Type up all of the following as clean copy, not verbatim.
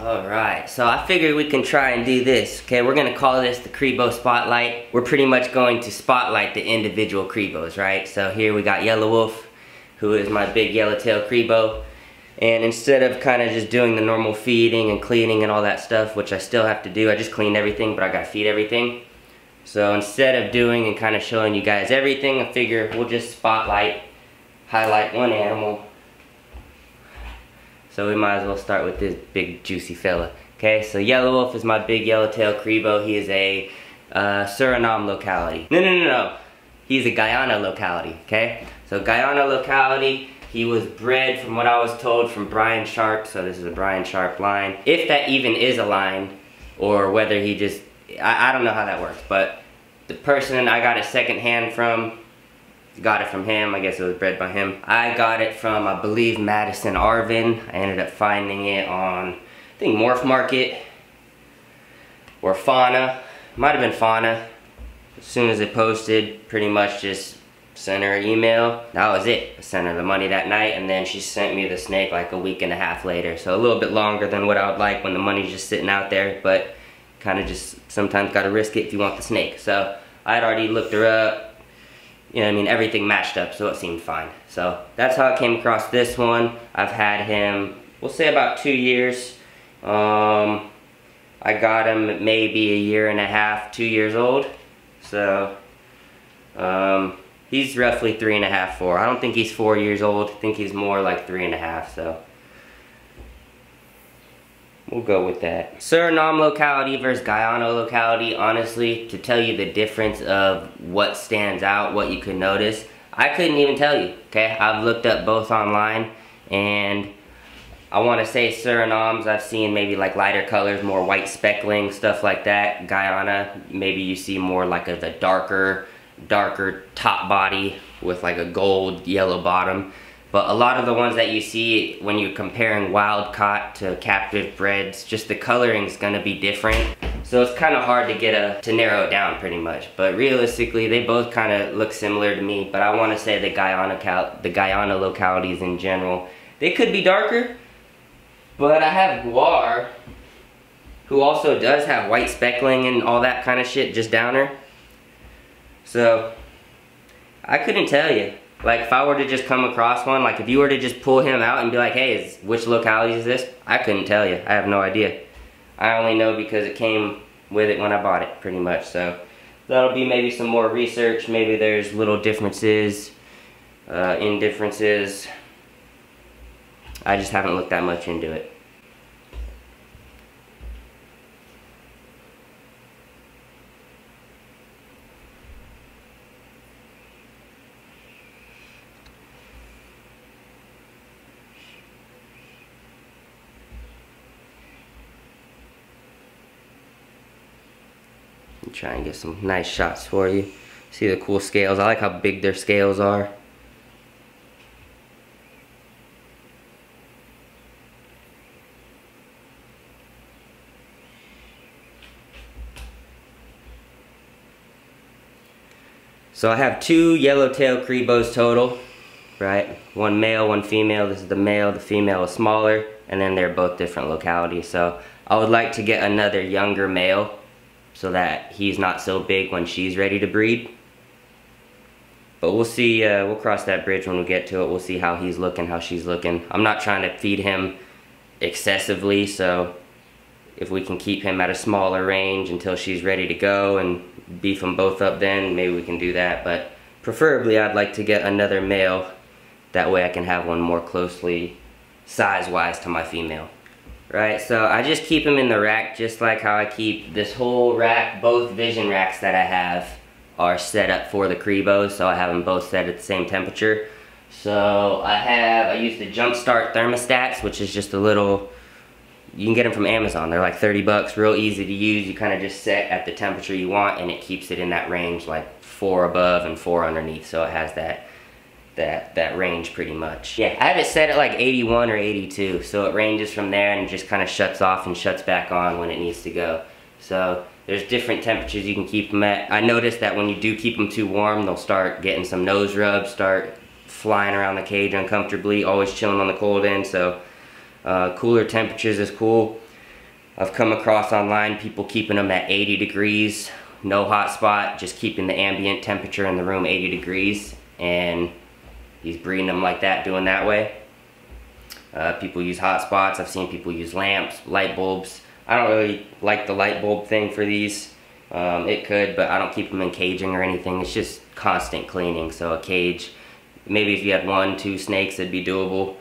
Alright, so I figured we can try and do this. Okay, we're gonna call this the Cribo Spotlight. We're pretty much going to spotlight the individual Cribos, right? So here we got Yelawolf, who is my big yellowtail Cribo. And instead of kind of just doing the normal feeding and cleaning and all that stuff, which I still have to do, I just cleaned everything, but I gotta feed everything. So instead of doing and kind of showing you guys everything, I figure we'll just spotlight, highlight one animal. So we might as well start with this big juicy fella. Okay, so Yelawolf is my big yellowtail Cribo. He is a Suriname locality. No. He's a Guyana locality, okay? So Guyana locality, he was bred, from what I was told, from Brian Sharp. So this is a Brian Sharp line. If that even is a line, or whether he just, I don't know how that works. But the person I got it secondhand from, got it from him. I guess it was bred by him. I got it from, I believe, Madison Arvin. I ended up finding it on, I think, Morph Market or Fauna. Might have been Fauna. As soon as it posted, pretty much just sent her an email. That was it. I sent her the money that night, and then she sent me the snake like a week and a half later. So a little bit longer than what I would like when the money's just sitting out there, but kind of just sometimes gotta risk it if you want the snake. So I had already looked her up. You know what I mean, everything matched up, so it seemed fine. So that's how I came across this one. I've had him, we'll say about 2 years. I got him maybe a year and a half, 2 years old. So he's roughly 3.5, 4. I don't think he's 4 years old. I think he's more like 3.5, so we'll go with that. Suriname locality versus Guyana locality, honestly, to tell you the difference of what stands out, what you could notice, I couldn't even tell you, okay? I've looked up both online, and I want to say Surinames, I've seen maybe like lighter colors, more white speckling, stuff like that. Guyana, maybe you see more like a the darker top body with like a gold yellow bottom. But a lot of the ones that you see when you're comparing wild caught to captive breds, just the coloring's gonna be different. So it's kind of hard to narrow it down pretty much. But realistically, they both kind of look similar to me. But I want to say the Guyana localities in general, they could be darker. But I have Guar, who also does have white speckling and all that kind of shit just down her. So I couldn't tell you. Like, if I were to just come across one, like if you were to just pull him out and be like, hey, which locality is this? I couldn't tell you. I have no idea. I only know because it came with it when I bought it, pretty much. So that'll be maybe some more research. Maybe there's little differences, indifferences. I just haven't looked that much into it. Try and get some nice shots for you. See the cool scales. I like how big their scales are. So I have 2 yellowtail Cribos total, right? One male, one female. This is the male. The female is smaller, and then they're both different localities. So I would like to get another younger male, so that he's not so big when she's ready to breed. But we'll see, we'll cross that bridge when we get to it. We'll see how he's looking, how she's looking. I'm not trying to feed him excessively, so if we can keep him at a smaller range until she's ready to go and beef them both up, then maybe we can do that. But preferably I'd like to get another male. That way I can have one more closely size-wise to my female. Right, so I just keep them in the rack just like how I keep this whole rack. Both vision racks that I have are set up for the Cribos, so I have them both set at the same temperature. So I use the Jumpstart thermostats, which is just a little, you can get them from Amazon. They're like 30 bucks, real easy to use. You kind of just set at the temperature you want, and it keeps it in that range, like 4 above and 4 underneath, so it has that range pretty much. Yeah, I have it set at like 81 or 82, so it ranges from there and just kind of shuts off and shuts back on when it needs to go. So there's different temperatures you can keep them at. I noticed that when you do keep them too warm, they'll start getting some nose rubs, start flying around the cage uncomfortably, always chilling on the cold end. So cooler temperatures is cool. I've come across online people keeping them at 80 degrees, no hot spot, just keeping the ambient temperature in the room 80 degrees, and he's breeding them like that, doing that way. People use hot spots. I've seen people use lamps, light bulbs. I don't really like the light bulb thing for these. It could, but I don't keep them in caging or anything. It's just constant cleaning. So a cage, maybe if you had 1, 2 snakes, it'd be doable.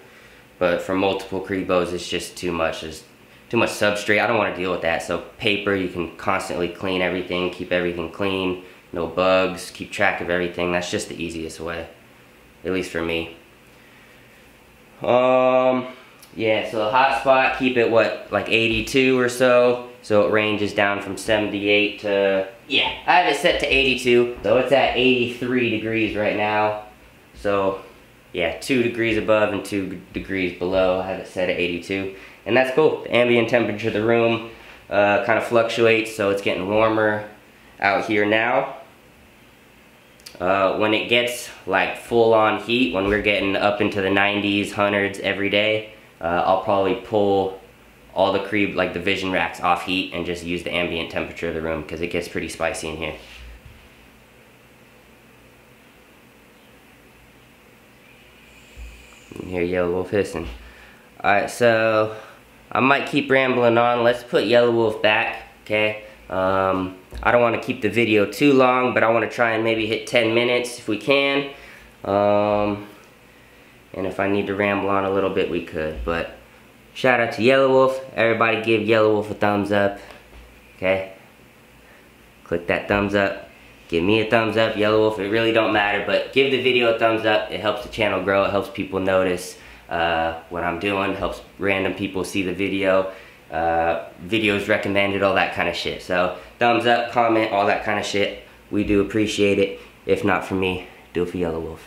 But for multiple Cribos, it's just too much. There's too much substrate. I don't want to deal with that. So paper, you can constantly clean everything, keep everything clean, no bugs, keep track of everything. That's just the easiest way, at least for me. Yeah, so the hot spot, keep it like 82 or so. So it ranges down from 78 to, yeah, I have it set to 82. So it's at 83 degrees right now. So yeah, 2 degrees above and 2 degrees below. I have it set at 82. And that's cool. The ambient temperature of the room kind of fluctuates, so it's getting warmer out here now. When it gets like full on heat, when we're getting up into the 90s, 100s every day, I'll probably pull all the Cribo, like the vision racks, off heat and just use the ambient temperature of the room because it gets pretty spicy in here. You can hear Yelawolf hissing. Alright, so I might keep rambling on. Let's put Yelawolf back, okay? I don't want to keep the video too long, but I want to try and maybe hit 10 minutes if we can. And if I need to ramble on a little bit, we could. But shout out to Yelawolf. Everybody give Yelawolf a thumbs up, okay? Click that thumbs up. Give me a thumbs up, Yelawolf. It really don't matter, but give the video a thumbs up. It helps the channel grow. It helps people notice what I'm doing. It helps random people see the video. Videos recommended, all that kind of shit. So thumbs up, comment, all that kind of shit. We do appreciate it. If not for me, do it for Yelawolf.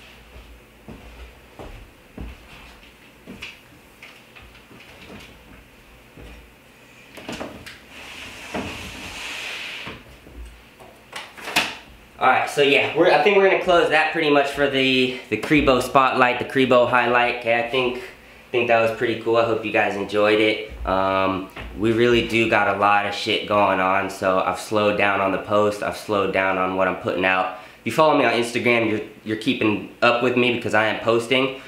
Alright, so yeah, I think we're gonna close that pretty much for the Cribo spotlight, the Cribo highlight. Okay, I think that was pretty cool. I hope you guys enjoyed it. We really do got a lot of shit going on, so I've slowed down on the post. I've slowed down on what I'm putting out. If you follow me on Instagram, you're keeping up with me because I am posting.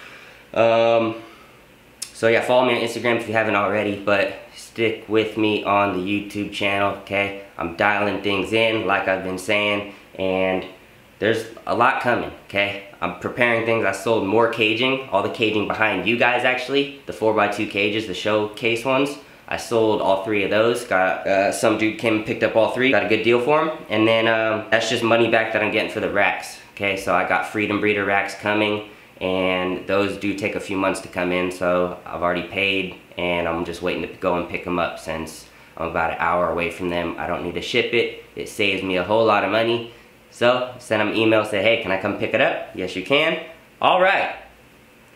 So yeah, follow me on Instagram if you haven't already, but stick with me on the YouTube channel, okay? I'm dialing things in, like I've been saying, and there's a lot coming, okay? I'm preparing things. I sold more caging, all the caging behind you guys actually, the 4x2 cages, the showcase ones. I sold all 3 of those. Got some dude came and picked up all 3, got a good deal for them. And then that's just money back that I'm getting for the racks, okay? So I got Freedom Breeder racks coming, and those do take a few months to come in, so I've already paid, and I'm just waiting to go and pick them up since I'm about an hour away from them. I don't need to ship it. It saves me a whole lot of money. So, send them an email, say, hey, can I come pick it up? Yes, you can. All right.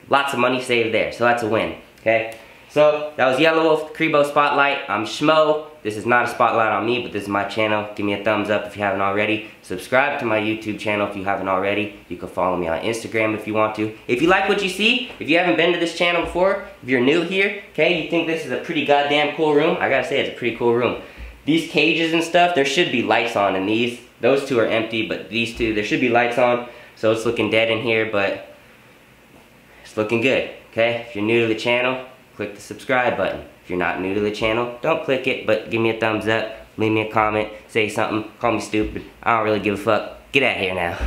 Lots of money saved there, so that's a win, okay? So, that was Yelawolf, Cribo Spotlight. I'm Shmoe. This is not a spotlight on me, but this is my channel. Give me a thumbs up if you haven't already. Subscribe to my YouTube channel if you haven't already. You can follow me on Instagram if you want to. If you like what you see, if you haven't been to this channel before, if you're new here, okay, you think this is a pretty goddamn cool room, I gotta say, it's a pretty cool room. These cages and stuff, there should be lights on in these. Those 2 are empty, but these 2, there should be lights on. So it's looking dead in here, but it's looking good, okay? If you're new to the channel, click the subscribe button. If you're not new to the channel, don't click it, but give me a thumbs up, leave me a comment, say something, call me stupid. I don't really give a fuck. Get out of here now.